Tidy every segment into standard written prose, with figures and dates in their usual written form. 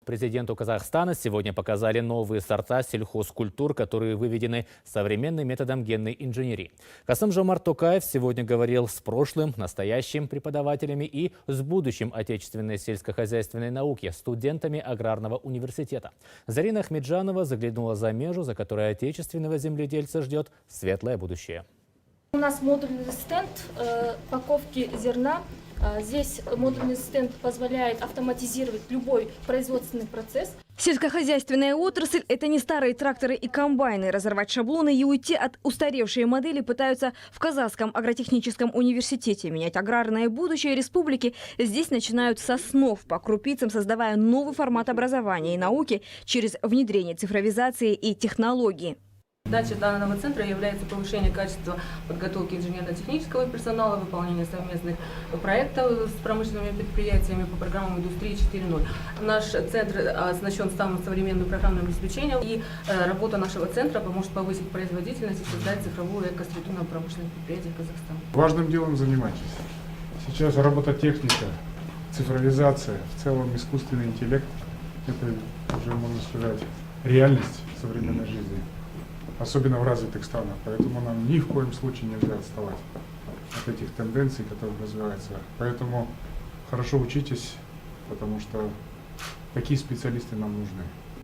Президенту Казахстана сегодня показали новые сорта сельхозкультур, которые выведены современным методом генной инженерии. Касым-Жомарт Токаев сегодня говорил с прошлым, настоящим преподавателями и с будущим отечественной сельскохозяйственной науки, студентами аграрного университета. Зарина Ахмеджанова заглянула за межу, за которой отечественного земледельца ждет светлое будущее. У нас модульный стенд упаковки зерна. Здесь модульный стенд позволяет автоматизировать любой производственный процесс. Сельскохозяйственная отрасль – это не старые тракторы и комбайны. Разорвать шаблоны и уйти от устаревшей модели пытаются в Казахском агротехническом университете. Менять аграрное будущее республики здесь начинают с основ, по крупицам создавая новый формат образования и науки через внедрение цифровизации и технологий. Задачей данного центра является повышение качества подготовки инженерно-технического персонала, выполнение совместных проектов с промышленными предприятиями по программам «Индустрии 4.0». Наш центр оснащен самым современным программным обеспечением, и работа нашего центра поможет повысить производительность и создать цифровую экосреду на промышленных предприятиях Казахстана. Важным делом занимайтесь. Сейчас робототехника, цифровизация, в целом искусственный интеллект – это уже, можно сказать, реальность современной жизни. Особенно в развитых странах. Поэтому нам ни в коем случае нельзя отставать от этих тенденций, которые развиваются. Поэтому хорошо учитесь, потому что такие специалисты нам нужны.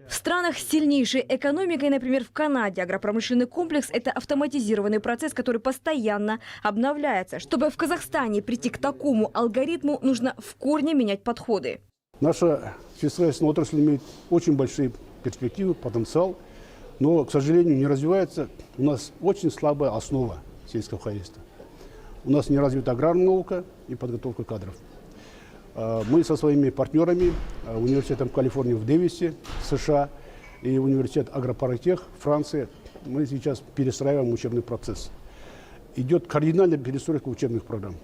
В странах с сильнейшей экономикой, например, в Канаде, агропромышленный комплекс – это автоматизированный процесс, который постоянно обновляется. Чтобы в Казахстане прийти к такому алгоритму, нужно в корне менять подходы. Наша сельскохозяйственная отрасль имеет очень большие перспективы, потенциал. Но, к сожалению, не развивается. У нас очень слабая основа сельского хозяйства. У нас не развита аграрная наука и подготовка кадров. Мы со своими партнерами, университетом Калифорнии в Дэвисе, США, и университет Агропаритех, Франции, мы сейчас перестраиваем учебный процесс. Идет кардинальная перестройка учебных программ.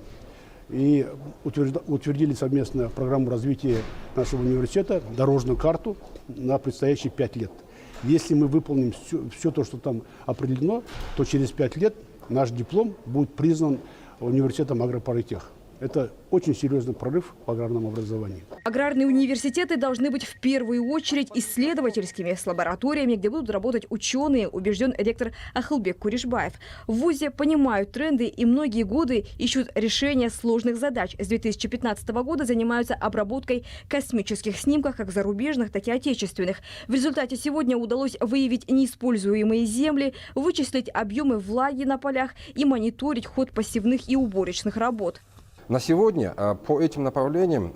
И утвердили совместно программу развития нашего университета, дорожную карту на предстоящие 5 лет. Если мы выполним все то, что там определено, то через 5 лет наш диплом будет признан университетом Агропаритех. Это очень серьезный прорыв в аграрном образовании. Аграрные университеты должны быть в первую очередь исследовательскими, с лабораториями, где будут работать ученые, убежден ректор Ахылбек Куришбаев. В ВУЗе понимают тренды и многие годы ищут решения сложных задач. С 2015 года занимаются обработкой космических снимков, как зарубежных, так и отечественных. В результате сегодня удалось выявить неиспользуемые земли, вычислить объемы влаги на полях и мониторить ход посевных и уборочных работ. На сегодня по этим направлениям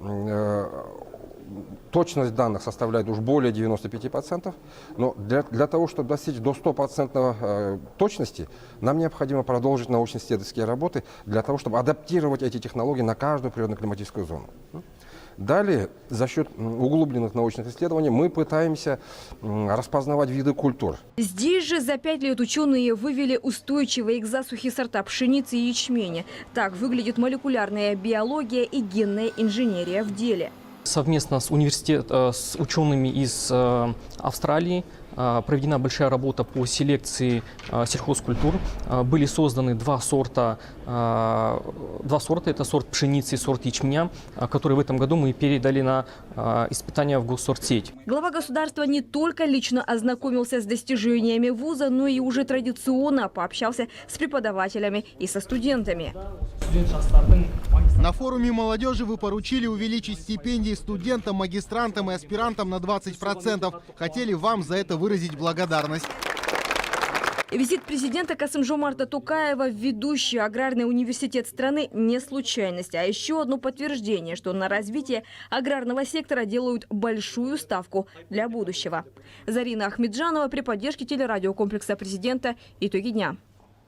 точность данных составляет уж более 95%, но для того, чтобы достичь до 100% точности, нам необходимо продолжить научно-исследовательские работы для того, чтобы адаптировать эти технологии на каждую природно-климатическую зону. Далее, за счет углубленных научных исследований, мы пытаемся распознавать виды культур. Здесь же за 5 лет ученые вывели устойчивые к засухе сорта пшеницы и ячменя. Так выглядит молекулярная биология и генная инженерия в деле. Совместно с учеными из Австралии проведена большая работа по селекции сельхозкультур. Были созданы два сорта. Это сорт пшеницы и сорт ячменя, которые в этом году мы передали на испытания в госсортсеть. Глава государства не только лично ознакомился с достижениями вуза, но и уже традиционно пообщался с преподавателями и со студентами. На форуме молодежи вы поручили увеличить стипендии студентам, магистрантам и аспирантам на 20%. Хотели вам за это выразить благодарность. Визит президента Касым-Жомарта Токаева в ведущий аграрный университет страны не случайность, а еще одно подтверждение, что на развитие аграрного сектора делают большую ставку для будущего. Зарина Ахмеджанова при поддержке телерадиокомплекса президента «Итоги дня».